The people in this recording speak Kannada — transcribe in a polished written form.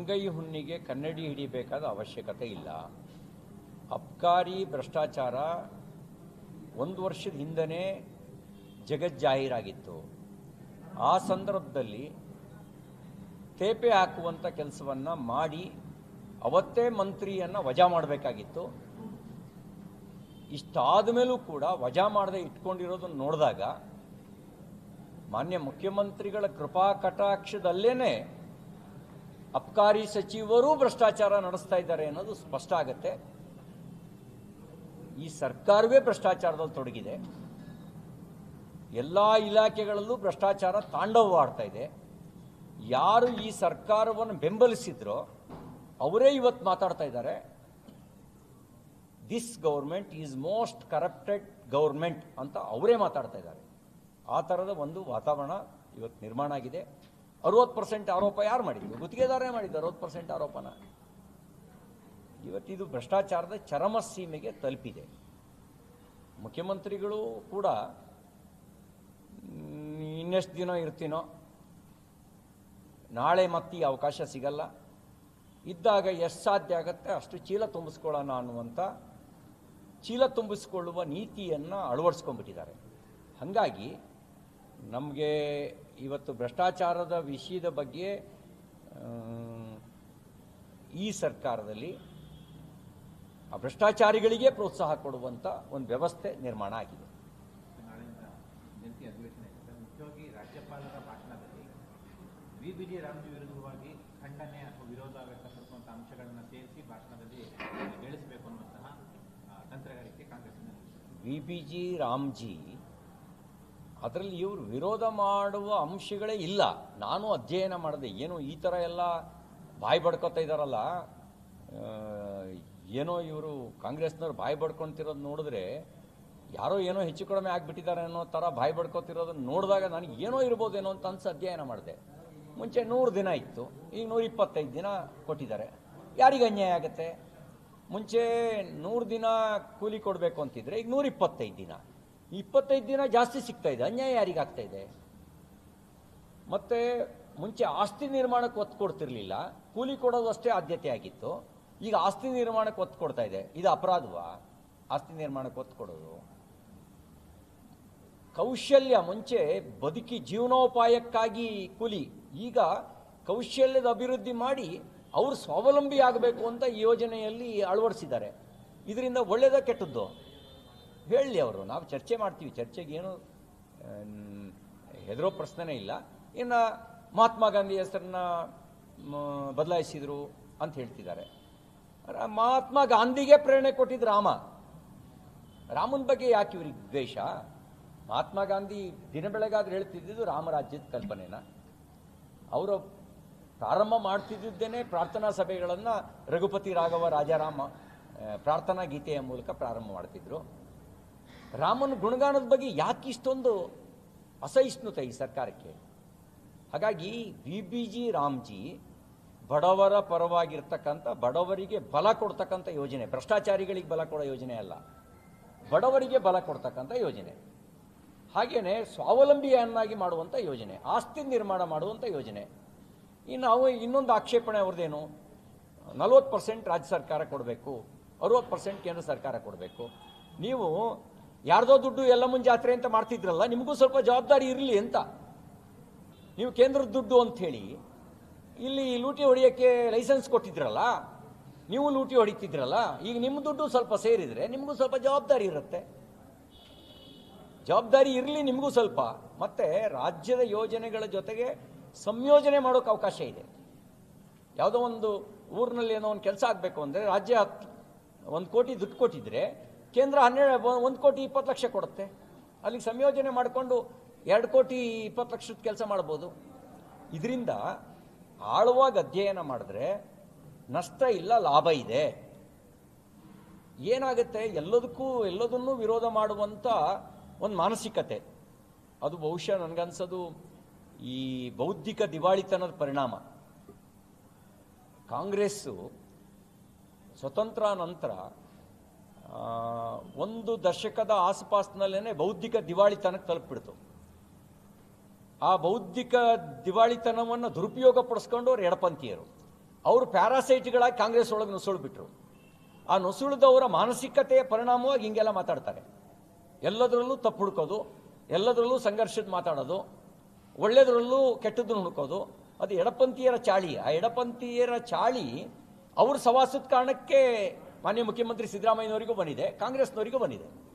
ಅಂಗೈ ಹುಣ್ಣಿಗೆ ಕನ್ನಡಿ ಹಿಡಿಬೇಕಾದ ಅವಶ್ಯಕತೆ ಇಲ್ಲ. ಅಬ್ಕಾರಿ ಭ್ರಷ್ಟಾಚಾರ 1 ವರ್ಷದ ಹಿಂದನೇ ಜಗಜ್ಜಾಹೀರಾಗಿತ್ತು. ಆ ಸಂದರ್ಭದಲ್ಲಿ ತೇಪೆ ಹಾಕುವಂಥ ಕೆಲಸವನ್ನು ಮಾಡಿ ಅವತ್ತೇ ಮಂತ್ರಿಯನ್ನು ವಜಾ ಮಾಡಬೇಕಾಗಿತ್ತು. ಇಷ್ಟಾದ ಮೇಲೂ ಕೂಡ ವಜಾ ಮಾಡದೆ ಇಟ್ಕೊಂಡಿರೋದನ್ನು ನೋಡಿದಾಗ ಮಾನ್ಯ ಮುಖ್ಯಮಂತ್ರಿಗಳ ಕೃಪಾ ಕಟಾಕ್ಷದಲ್ಲೇ ಅಬ್ಕಾರಿ ಸಚಿವರು ಭ್ರಷ್ಟಾಚಾರ ನಡೆಸ್ತಾ ಇದ್ದಾರೆ ಅನ್ನೋದು ಸ್ಪಷ್ಟ ಆಗುತ್ತೆ. ಈ ಸರ್ಕಾರವೇ ಭ್ರಷ್ಟಾಚಾರದಲ್ಲಿ ತೊಡಗಿದೆ. ಎಲ್ಲ ಇಲಾಖೆಗಳಲ್ಲೂ ಭ್ರಷ್ಟಾಚಾರ ತಾಂಡವವಾಡ್ತಾ ಇದೆ. ಯಾರು ಈ ಸರ್ಕಾರವನ್ನು ಬೆಂಬಲಿಸಿದ್ರೋ ಅವರೇ ಇವತ್ತು ಮಾತಾಡ್ತಾ ಇದ್ದಾರೆ, this government is most corrupted government ಅಂತ ಅವರೇ ಮಾತಾಡ್ತಾ ಇದ್ದಾರೆ. ಆ ಥರದ ಒಂದು ವಾತಾವರಣ ಇವತ್ತು ನಿರ್ಮಾಣ ಆಗಿದೆ. 60% ಆರೋಪ ಯಾರು ಮಾಡಿದ್ದು? ಗುತ್ತಿಗೆದಾರೇ ಮಾಡಿದ್ದು 60% ಆರೋಪನ. ಇವತ್ತಿದು ಭ್ರಷ್ಟಾಚಾರದ ಚರಮ ಸೀಮೆಗೆ ತಲುಪಿದೆ. ಮುಖ್ಯಮಂತ್ರಿಗಳು ಕೂಡ ಇನ್ನೆಷ್ಟು ದಿನ ಇರ್ತೀನೋ, ನಾಳೆ ಮತ್ತೆ ಈ ಅವಕಾಶ ಸಿಗಲ್ಲ, ಇದ್ದಾಗ ಎಷ್ಟು ಸಾಧ್ಯ ಆಗುತ್ತೆ ಅಷ್ಟು ಚೀಲ ತುಂಬಿಸ್ಕೊಳ್ಳೋಣ ಅನ್ನುವಂಥ ಚೀಲ ತುಂಬಿಸ್ಕೊಳ್ಳುವ ನೀತಿಯನ್ನು ಅಳವಡಿಸ್ಕೊಂಡ್ಬಿಟ್ಟಿದ್ದಾರೆ. ಹಾಗಾಗಿ ನಮಗೆ ಇವತ್ತು ಭ್ರಷ್ಟಾಚಾರದ ವಿಷಯದ ಬಗ್ಗೆ ಈ ಸರ್ಕಾರದಲ್ಲಿ ಆ ಭ್ರಷ್ಟಾಚಾರಿಗಳಿಗೆ ಪ್ರೋತ್ಸಾಹ ಕೊಡುವಂಥ ಒಂದು ವ್ಯವಸ್ಥೆ ನಿರ್ಮಾಣ ಆಗಿದೆ. ಮುಖ್ಯವಾಗಿ ರಾಜ್ಯಪಾಲರ ಭಾಷಣದಲ್ಲಿ ವಿಬಿಜಿ ರಾಮ್ಜಿ ವಿರುದ್ಧವಾಗಿ ಖಂಡನೆ ಅಥವಾ ವಿರೋಧ ವ್ಯಕ್ತಪಡಿಸುವಂಥ ಅಂಶಗಳನ್ನು ಸೇರಿಸಿ ಭಾಷಣದಲ್ಲಿ ತಿಳಿಸಬೇಕು ಅನ್ನುವಂತಹ ತಂತ್ರಗಾರಿಕೆ ಕಾಂಗ್ರೆಸ್ಸಿನ. ವಿಬಿಜಿ ರಾಮ್ಜಿ ಅದರಲ್ಲಿ ಇವರು ವಿರೋಧ ಮಾಡುವ ಅಂಶಗಳೇ ಇಲ್ಲ. ನಾನು ಅಧ್ಯಯನ ಮಾಡಿದೆ, ಏನು ಈ ಥರ ಎಲ್ಲ ಬಾಯಿ ಬಡ್ಕೊತಾ ಇದ್ದಾರಲ್ಲ, ಏನೋ ಇವರು ಕಾಂಗ್ರೆಸ್ನವ್ರು ಬಾಯಿ ಬಡ್ಕೊತಿರೋದು ನೋಡಿದ್ರೆ ಯಾರೋ ಏನೋ ಹೆಚ್ಚು ಕಡಿಮೆ ಆಗಿಬಿಟ್ಟಿದ್ದಾರೆ ಅನ್ನೋ ಥರ ಬಾಯಿ ಬಡ್ಕೊತಿರೋದನ್ನು ನೋಡಿದಾಗ ನನಗೆ ಏನೋ ಇರ್ಬೋದೇನೋ ಅಂತ ಅನ್ಸಿ ಅಧ್ಯಯನ ಮಾಡಿದೆ. ಮುಂಚೆ 100 ದಿನ ಇತ್ತು, ಈಗ 125 ದಿನ ಕೊಟ್ಟಿದ್ದಾರೆ. ಯಾರಿಗೆ ಅನ್ಯಾಯ ಆಗುತ್ತೆ? ಮುಂಚೆ 100 ದಿನ ಕೂಲಿ ಕೊಡಬೇಕು ಅಂತಿದ್ರೆ ಈಗ 125 ದಿನ, 25 ದಿನ ಜಾಸ್ತಿ ಸಿಗ್ತಾ ಇದೆ. ಅನ್ಯಾಯ ಯಾರಿಗಾಗ್ತಾ ಇದೆ? ಮತ್ತು ಮುಂಚೆ ಆಸ್ತಿ ನಿರ್ಮಾಣಕ್ಕೆ ಒತ್ತು ಕೊಡ್ತಿರ್ಲಿಲ್ಲ, ಕೂಲಿ ಕೊಡೋದು ಅಷ್ಟೇ ಆದ್ಯತೆ ಆಗಿತ್ತು. ಈಗ ಆಸ್ತಿ ನಿರ್ಮಾಣಕ್ಕೆ ಒತ್ತು ಕೊಡ್ತಾ ಇದೆ. ಇದು ಅಪರಾಧವಾ? ಆಸ್ತಿ ನಿರ್ಮಾಣಕ್ಕೆ ಒತ್ತು ಕೊಡೋದು? ಕೌಶಲ್ಯ, ಮುಂಚೆ ಬದುಕಿ ಜೀವನೋಪಾಯಕ್ಕಾಗಿ ಕೂಲಿ, ಈಗ ಕೌಶಲ್ಯದ ಅಭಿವೃದ್ಧಿ ಮಾಡಿ ಅವರು ಸ್ವಾವಲಂಬಿ ಆಗಬೇಕು ಅಂತ ಈ ಯೋಜನೆಯಲ್ಲಿ ಅಳವಡಿಸಿದ್ದಾರೆ. ಇದರಿಂದ ಒಳ್ಳೆಯದ ಕೆಟ್ಟದ್ದು ಹೇಳಲಿ ಅವರು, ನಾವು ಚರ್ಚೆ ಮಾಡ್ತೀವಿ. ಚರ್ಚೆಗೆ ಏನು ಹೆದರೋ ಪ್ರಶ್ನೆನೇ ಇಲ್ಲ. ಇನ್ನು ಮಹಾತ್ಮ ಗಾಂಧಿ ಹೆಸರನ್ನ ಬದಲಾಯಿಸಿದರು ಅಂತ ಹೇಳ್ತಿದ್ದಾರೆ. ಮಹಾತ್ಮ ಗಾಂಧಿಗೆ ಪ್ರೇರಣೆ ಕೊಟ್ಟಿದ್ದು ರಾಮನ ಬಗ್ಗೆ ಯಾಕೆ ಇವ್ರಿಗೆ ದ್ವೇಷ? ಮಹಾತ್ಮ ಗಾಂಧಿ ದಿನ ಬೆಳಗಾದ್ರೆ ಹೇಳ್ತಿದ್ದು ರಾಮರಾಜ್ಯದ ಕಲ್ಪನೆನ. ಅವರು ಪ್ರಾರಂಭ ಮಾಡ್ತಿದ್ದೇನೆ ಪ್ರಾರ್ಥನಾ ಸಭೆಗಳನ್ನು ರಘುಪತಿ ರಾಘವ ರಾಜಾರಾಮ ಪ್ರಾರ್ಥನಾ ಗೀತೆಯ ಮೂಲಕ ಪ್ರಾರಂಭ ಮಾಡ್ತಿದ್ರು. ರಾಮನ ಗುಣಗಾನದ ಬಗ್ಗೆ ಯಾಕೆ ಇಷ್ಟೊಂದು ಅಸಹಿಷ್ಣುತೆ ಈ ಸರ್ಕಾರಕ್ಕೆ? ಹಾಗಾಗಿ ವಿಬಿಜಿ ರಾಮ್ಜಿ ಬಡವರ ಪರವಾಗಿರ್ತಕ್ಕಂಥ, ಬಡವರಿಗೆ ಬಲ ಕೊಡ್ತಕ್ಕಂಥ ಯೋಜನೆ, ಭ್ರಷ್ಟಾಚಾರಿಗಳಿಗೆ ಬಲ ಕೊಡೋ ಯೋಜನೆ ಅಲ್ಲ, ಬಡವರಿಗೆ ಬಲ ಕೊಡ್ತಕ್ಕಂಥ ಯೋಜನೆ. ಹಾಗೆಯೇ ಸ್ವಾವಲಂಬಿಯನ್ನಾಗಿ ಮಾಡುವಂಥ ಯೋಜನೆ, ಆಸ್ತಿ ನಿರ್ಮಾಣ ಮಾಡುವಂಥ ಯೋಜನೆ. ಇನ್ನು ಇನ್ನೊಂದು ಆಕ್ಷೇಪಣೆ ಅವ್ರದ್ದೇನು, 40% ರಾಜ್ಯ ಸರ್ಕಾರ ಕೊಡಬೇಕು, 60% ಕೇಂದ್ರ ಸರ್ಕಾರ ಕೊಡಬೇಕು. ನೀವು ಯಾರ್ದೋ ದುಡ್ಡು ಎಲ್ಲ ಮುಂಜೆ ಜಾತ್ರೆ ಅಂತ ಮಾಡ್ತಿದ್ರಲ್ಲ, ನಿಮಗೂ ಸ್ವಲ್ಪ ಜವಾಬ್ದಾರಿ ಇರಲಿ ಅಂತ. ನೀವು ಕೇಂದ್ರದ ದುಡ್ಡು ಅಂಥೇಳಿ ಇಲ್ಲಿ ಲೂಟಿ ಹೊಡೆಯೋಕ್ಕೆ ಲೈಸೆನ್ಸ್ ಕೊಟ್ಟಿದ್ರಲ್ಲ, ನೀವು ಲೂಟಿ ಹೊಡಿತಿದ್ರಲ್ಲ, ಈಗ ನಿಮ್ಮ ದುಡ್ಡು ಸ್ವಲ್ಪ ಸೇರಿದರೆ ನಿಮಗೂ ಸ್ವಲ್ಪ ಜವಾಬ್ದಾರಿ ಇರುತ್ತೆ. ಜವಾಬ್ದಾರಿ ಇರಲಿ ನಿಮಗೂ ಸ್ವಲ್ಪ. ಮತ್ತು ರಾಜ್ಯದ ಯೋಜನೆಗಳ ಜೊತೆಗೆ ಸಂಯೋಜನೆ ಮಾಡೋಕ್ಕೆ ಅವಕಾಶ ಇದೆ. ಯಾವುದೋ ಒಂದು ಊರಿನಲ್ಲಿ ಏನೋ ಒಂದು ಕೆಲಸ ಆಗಬೇಕು ಅಂದರೆ ರಾಜ್ಯ 1 ಕೋಟಿ ದುಡ್ಡು ಕೊಟ್ಟಿದ್ರೆ ಕೇಂದ್ರ 1 ಕೋಟಿ 20 ಲಕ್ಷ ಕೊಡುತ್ತೆ. ಅಲ್ಲಿಗೆ ಸಂಯೋಜನೆ ಮಾಡಿಕೊಂಡು 2 ಕೋಟಿ 20 ಲಕ್ಷದ ಕೆಲಸ ಮಾಡ್ಬೋದು. ಇದರಿಂದ ಆಳವಾಗಿ ಅಧ್ಯಯನ ಮಾಡಿದ್ರೆ ನಷ್ಟ ಇಲ್ಲ, ಲಾಭ ಇದೆ. ಏನಾಗುತ್ತೆ, ಎಲ್ಲದನ್ನೂ ವಿರೋಧ ಮಾಡುವಂಥ ಒಂದು ಮಾನಸಿಕತೆ, ಅದು ಬಹುಶಃ ನನಗನ್ಸೋದು ಈ ಬೌದ್ಧಿಕ ದಿವಾಳಿತನದ ಪರಿಣಾಮ. ಕಾಂಗ್ರೆಸ್ಸು ಸ್ವತಂತ್ರ ನಂತರ 1 ದಶಕದ ಆಸುಪಾಸಿನಲ್ಲೇ ಬೌದ್ಧಿಕ ದಿವಾಳಿತನಕ್ಕೆ ತಲುಪಿಬಿಡ್ತು. ಆ ಬೌದ್ಧಿಕ ದಿವಾಳಿತನವನ್ನು ದುರುಪಯೋಗ ಪಡಿಸ್ಕೊಂಡವ್ರು ಎಡಪಂಥೀಯರು. ಅವರು ಪ್ಯಾರಾಸೈಟ್ಗಳಾಗಿ ಕಾಂಗ್ರೆಸ್ ಒಳಗೆ ನುಸುಳು ಬಿಟ್ರು. ಆ ನುಸುಳಿದವರ ಮಾನಸಿಕತೆಯ ಪರಿಣಾಮವಾಗಿ ಹಿಂಗೆಲ್ಲ ಮಾತಾಡ್ತಾರೆ. ಎಲ್ಲದರಲ್ಲೂ ತಪ್ಪು ಹುಡುಕೋದು, ಎಲ್ಲದರಲ್ಲೂ ಸಂಘರ್ಷದ ಮಾತಾಡೋದು, ಒಳ್ಳೆಯದರಲ್ಲೂ ಕೆಟ್ಟದ್ದನ್ನು ಹುಡುಕೋದು, ಅದು ಎಡಪಂಥೀಯರ ಚಾಳಿ. ಆ ಎಡಪಂಥೀಯರ ಚಾಳಿ ಅವ್ರ ಸವಾಸದ ಕಾರಣಕ್ಕೆ ಮಾನ್ಯ ಮುಖ್ಯಮಂತ್ರಿ ಸಿದ್ದರಾಮಯ್ಯನವರಿಗೂ ಬಂದಿದೆ, ಕಾಂಗ್ರೆಸ್ನವರಿಗೂ ಬಂದಿದೆ.